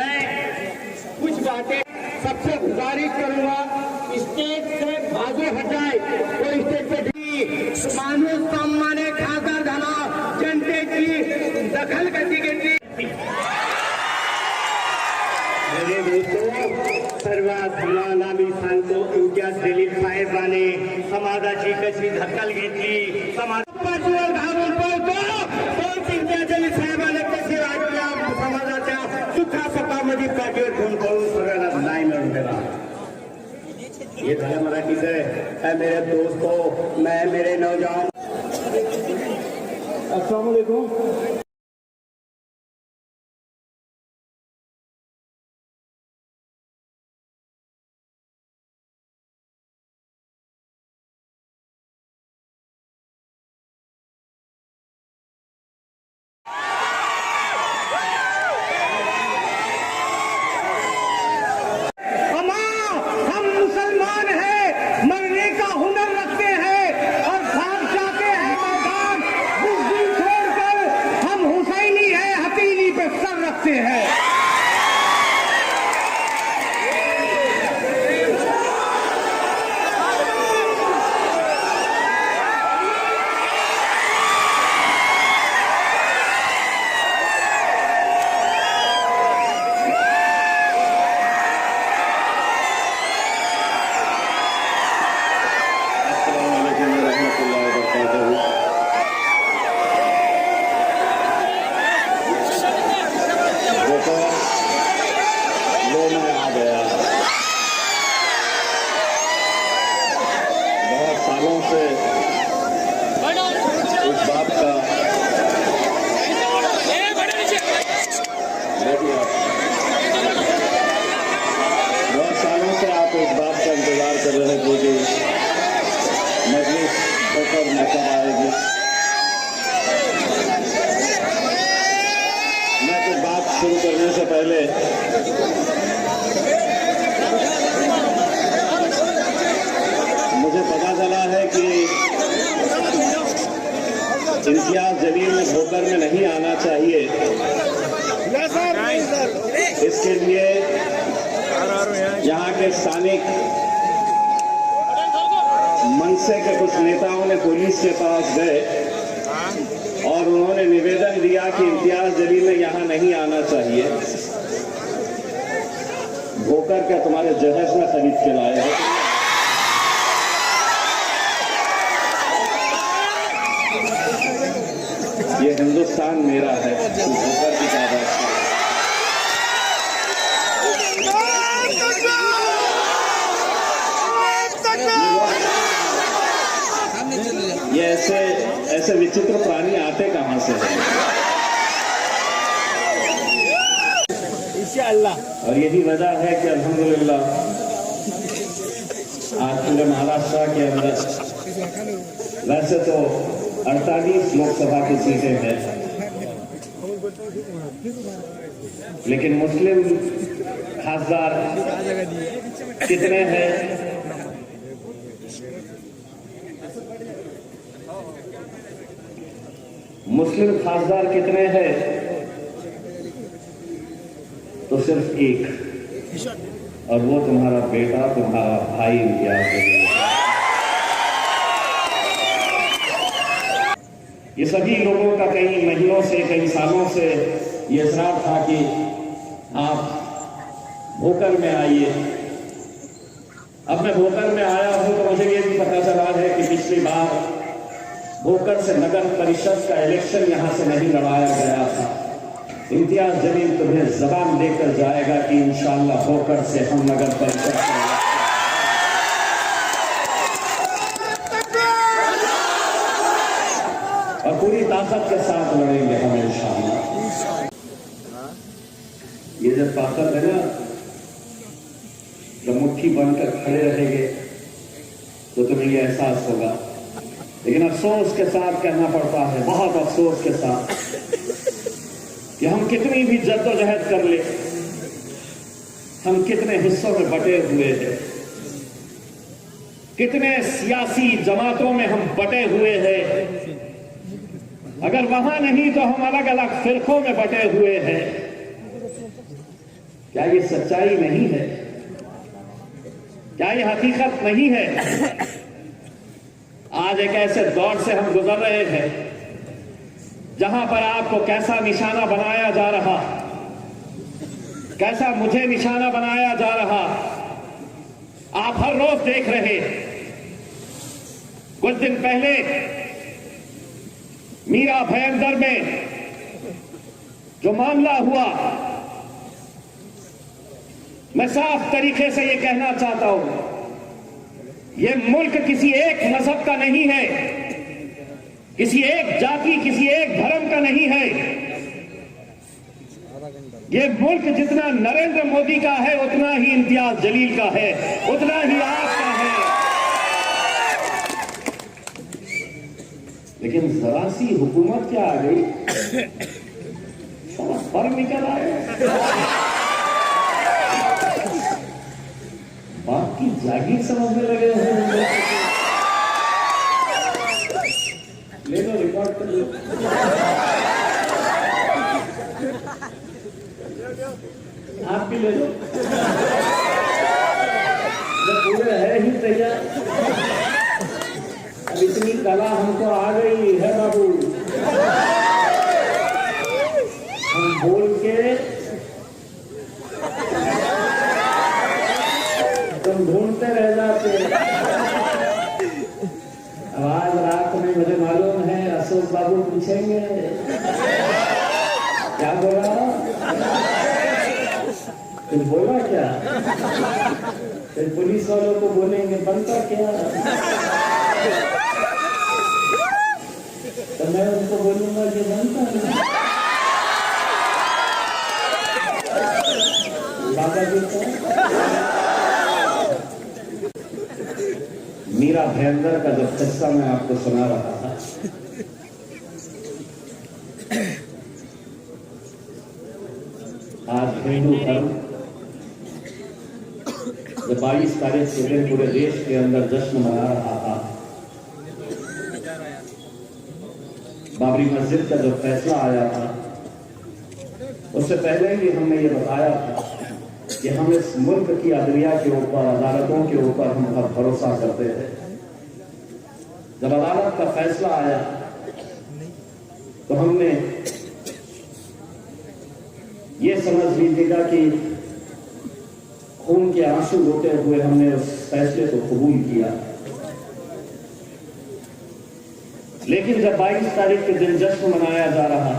मैं कुछ बातें सबसे गुजारिश करूंगा, स्टेज से बाजू हटाए और स्टेज पे माणूस सामान्य खासदार झाला, जनतेची दखल कशी घेतली। सर्वात मला मी सांगतो, इम्तियाज जलील साहेबांनी समाजाची कशी दखल घेतली, समाजावर घालून पळतो तो इम्तियाज जलील साहेबांनी कशी आपल्या समाजाच्या सुखासुखामध्ये पाठीवर घेऊन पळून सगळ्याला न्याय मिळवून दिला। ये था मराठी से मेरे दोस्तों, मैं मेरे नौजवान, अस्सलाम वालेकुम। शुरू करने से पहले मुझे पता चला है कि इम्तियाज जलील ने भोकर में नहीं आना चाहिए। इसके लिए यहाँ के स्थानिक मनसे के कुछ नेताओं ने पुलिस के पास गए और उन्होंने निवेदन दिया कि इम्तियाज जलील ने यहाँ नहीं आना चाहिए। भोकर क्या तुम्हारे जहेज में खरीद के लाए हैं? ये हिंदुस्तान मेरा है, भोकर की क्या बात है। ये ऐसे विचित्र प्राणी आते कहां से हैं? इंशाअल्लाह। और यही वजह है कि अल्हम्दुलिल्लाह आज पूरे महाराष्ट्र के अंदर वैसे तो 48 लोकसभा की सीटें हैं, लेकिन मुस्लिम खासदार कितने हैं? मुस्लिम खासदार कितने हैं? तो सिर्फ एक, और वो तुम्हारा बेटा, तुम्हारा भाई इम्तियाज जलील। ये सभी लोगों का कई महीनों से, कई सालों से ये इसरार था कि आप भोकर में आइए। अब मैं भोकर में आया हूं तो मुझे ये भी पता चला है कि पिछली बार भोकर से नगर परिषद का इलेक्शन यहां से नहीं लड़ाया गया था। इम्तियाज जलील तुम्हें जबान देकर जाएगा कि इंशाअल्लाह भोकर से हम नगर परिषद और पूरी ताकत के साथ लड़ेंगे हम इंशाअल्लाह। ये जब ताकत है ना, जब मुट्ठी बनकर खड़े रहेंगे तो तुम्हें ये एहसास होगा। लेकिन अफसोस के साथ कहना पड़ता है, बहुत अफसोस के साथ, कि हम कितनी भी जद्दोजहद कर ले, हम कितने हिस्सों में बटे हुए हैं, कितने सियासी जमातों में हम बटे हुए हैं। अगर वहां नहीं तो हम अलग अलग फिरकों में बटे हुए हैं। क्या ये सच्चाई नहीं है? क्या ये हकीकत नहीं है? आज एक ऐसे दौर से हम गुजर रहे हैं जहां पर आपको कैसा निशाना बनाया जा रहा, कैसा मुझे निशाना बनाया जा रहा, आप हर रोज देख रहे। कुछ दिन पहले मीरा भयंदर में जो मामला हुआ, मैं साफ तरीके से यह कहना चाहता हूं, यह मुल्क किसी एक मजहब का नहीं है, किसी एक जाति, किसी एक धर्म का नहीं है। यह मुल्क जितना नरेंद्र मोदी का है उतना ही इम्तियाज जलील का है, उतना ही आपका है। लेकिन जरा सी हुकूमत क्या आ गई, फर्क निकल आया, बाप की जागीर समझने लगे हैं। ले लो, रिकॉर्ड कर लो। आप भी ले लो, जब पूरे है ही तैयार। अब इतनी कला हमको आ गई है बाबू, हम बोल के तुम ढूंढते रह जाते। आज रात में मुझे मालूम है अशोक बाबू पूछेंगे क्या बोला, फिर बोला क्या, फिर पुलिस वालों को बोलेंगे बनता क्या, तो मैं उनको बोलूंगा कि बनता नहीं। बाबा जी को मीरा भयंदर का जब किस्सा मैं आपको सुना रहा था, आज हिंदू धर्म जब 22 तारीख के दिन पूरे देश के अंदर जश्न मना रहा था, बाबरी मस्जिद का जो फैसला आया था, उससे पहले ही हमने ये बताया था कि हम इस मुल्क की अदलिया के ऊपर, अदालतों के ऊपर हम बहुत भरोसा करते हैं। जब अदालत का फैसला आया तो हमने ये समझ लीजिएगा कि खून के आंसू रोते हुए हमने उस फैसले को कबूल किया। लेकिन जब 22 तारीख के दिन जश्न मनाया जा रहा,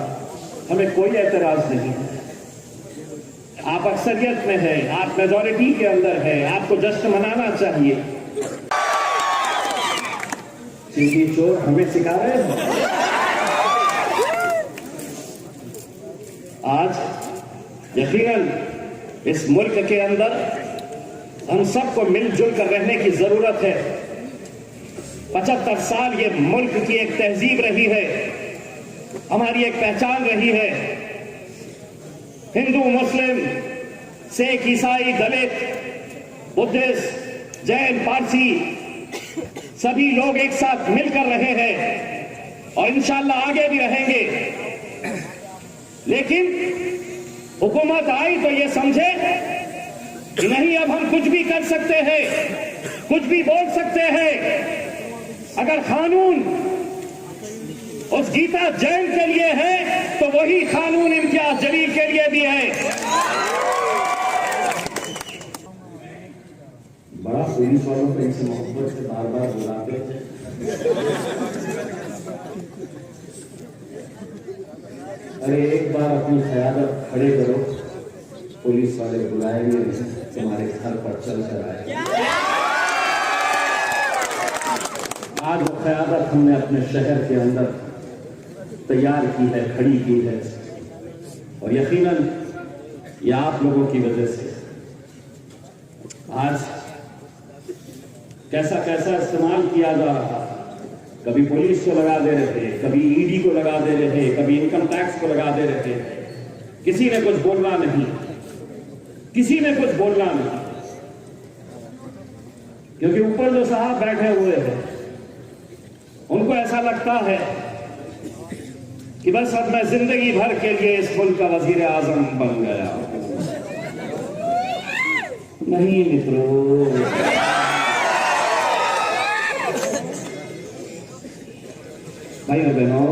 हमें कोई एतराज नहीं। आप अक्सरियत में है, आप मेजॉरिटी के अंदर है, आपको जश्न मनाना चाहिए। सिंधी चोर हमें सिखा रहे हैं। आज यकीनन इस मुल्क के अंदर हम सबको मिलजुल कर रहने की जरूरत है। 75 साल ये मुल्क की एक तहजीब रही है, हमारी एक पहचान रही है। हिंदू, मुस्लिम, सिख, ईसाई, दलित, बुद्धिस्ट, जैन, पारसी, सभी लोग एक साथ मिलकर रहे हैं और इंशाअल्लाह आगे भी रहेंगे। लेकिन हुकूमत आई तो ये समझे कि नहीं, अब हम कुछ भी कर सकते हैं, कुछ भी बोल सकते हैं। अगर कानून उस गीता जैन के लिए है तो वही कानून इम्तियाज जलील के लिए भी है। बड़ा पुलिस वालों को इनसे मोहब्बत से बार बार बुलाते थे। अरे एक बार अपनी क़यादत खड़े करो, पुलिस वाले बुलाएंगे, तुम्हारे घर पर चल कर आए। आज वो क़यादत हमने अपने शहर के अंदर तैयार की है, खड़ी की है, और यकीनन ये आप लोगों की वजह से। आज कैसा कैसा इस्तेमाल किया जा रहा, कभी पुलिस को लगा दे रहे थे, कभी ईडी को लगा दे रहे थे, कभी इनकम टैक्स को लगा दे रहे थे। किसी ने कुछ बोलना नहीं, किसी ने कुछ बोलना नहीं, क्योंकि ऊपर जो साहब बैठे हुए हैं उनको ऐसा लगता है कि बस अब मैं जिंदगी भर के लिए इस मुल्क का वजीर आजम बन गया। नहीं मित्रों, भाइयों बहनों,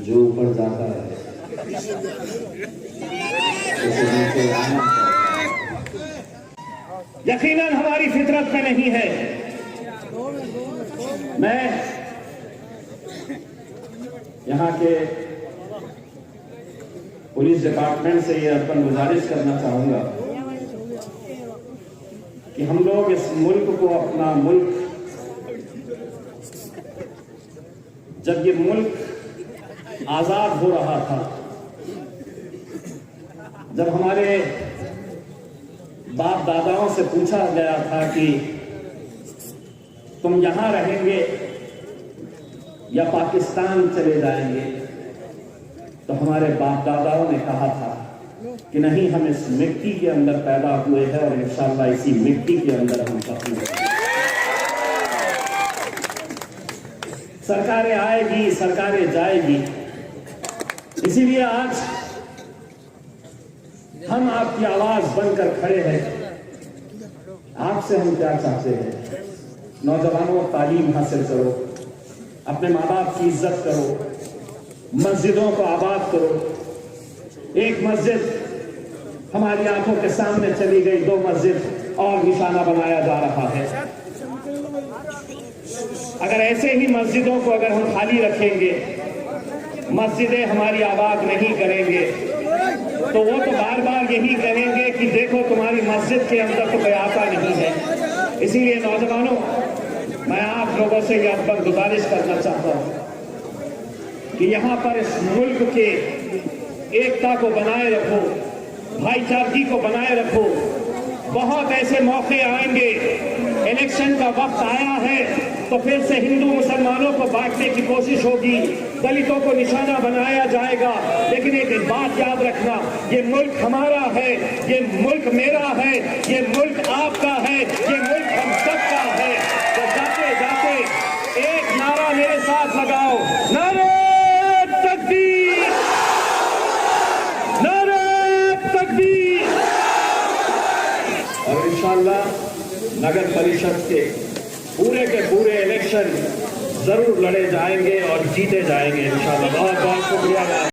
जो ऊपर जाता है उसे नीचे आना यकीनन हमारी फितरत में नहीं है। मैं यहाँ के पुलिस डिपार्टमेंट से ये अपन गुजारिश करना चाहूंगा कि हम लोग इस मुल्क को अपना मुल्क, जब ये मुल्क आजाद हो रहा था, जब हमारे बाप दादाओं से पूछा गया था कि तुम यहां रहेंगे या पाकिस्तान चले जाएंगे, तो हमारे बाप दादाओं ने कहा था कि नहीं, हम इस मिट्टी के अंदर पैदा हुए हैं और इंशाअल्लाह इसी मिट्टी के अंदर हम करेंगे। सरकारें आएगी, सरकारें जाएगी, इसीलिए आज हम आपकी आवाज बनकर खड़े हैं। आपसे हम क्या चाहते हैं? नौजवानों, तालीम हासिल करो, अपने माँ बाप की इज्जत करो, मस्जिदों को आबाद करो। एक मस्जिद हमारी आंखों के सामने चली गई, 2 मस्जिद और निशाना बनाया जा रहा है। अगर ऐसे ही मस्जिदों को अगर हम खाली रखेंगे, मस्जिदें हमारी आबाद नहीं करेंगे, तो वो तो बार बार यही कहेंगे कि देखो तुम्हारी मस्जिद के अंदर तो कोई आता नहीं है। इसीलिए नौजवानों, मैं आप लोगों से यह पर गुजारिश करना चाहता हूं कि यहां पर इस मुल्क के एकता को बनाए रखो, भाईचारगी को बनाए रखो। बहुत ऐसे मौके आएंगे, इलेक्शन का वक्त आया है तो फिर से हिंदू मुसलमानों को बांटने की कोशिश होगी, दलितों को निशाना बनाया जाएगा। लेकिन एक बात याद रखना, ये मुल्क हमारा है, ये मुल्क मेरा है, ये मुल्क आपका है, ये मुल्क हम सबका है। तो जाते जाते एक नारा मेरे साथ लगाओ, नारे तकबीर, नारे तकबीर। और इंशाअल्लाह नगर परिषद के पूरे इलेक्शन जरूर लड़े जाएंगे और जीते जाएंगे इंशाअल्लाह। बहुत बहुत शुक्रिया।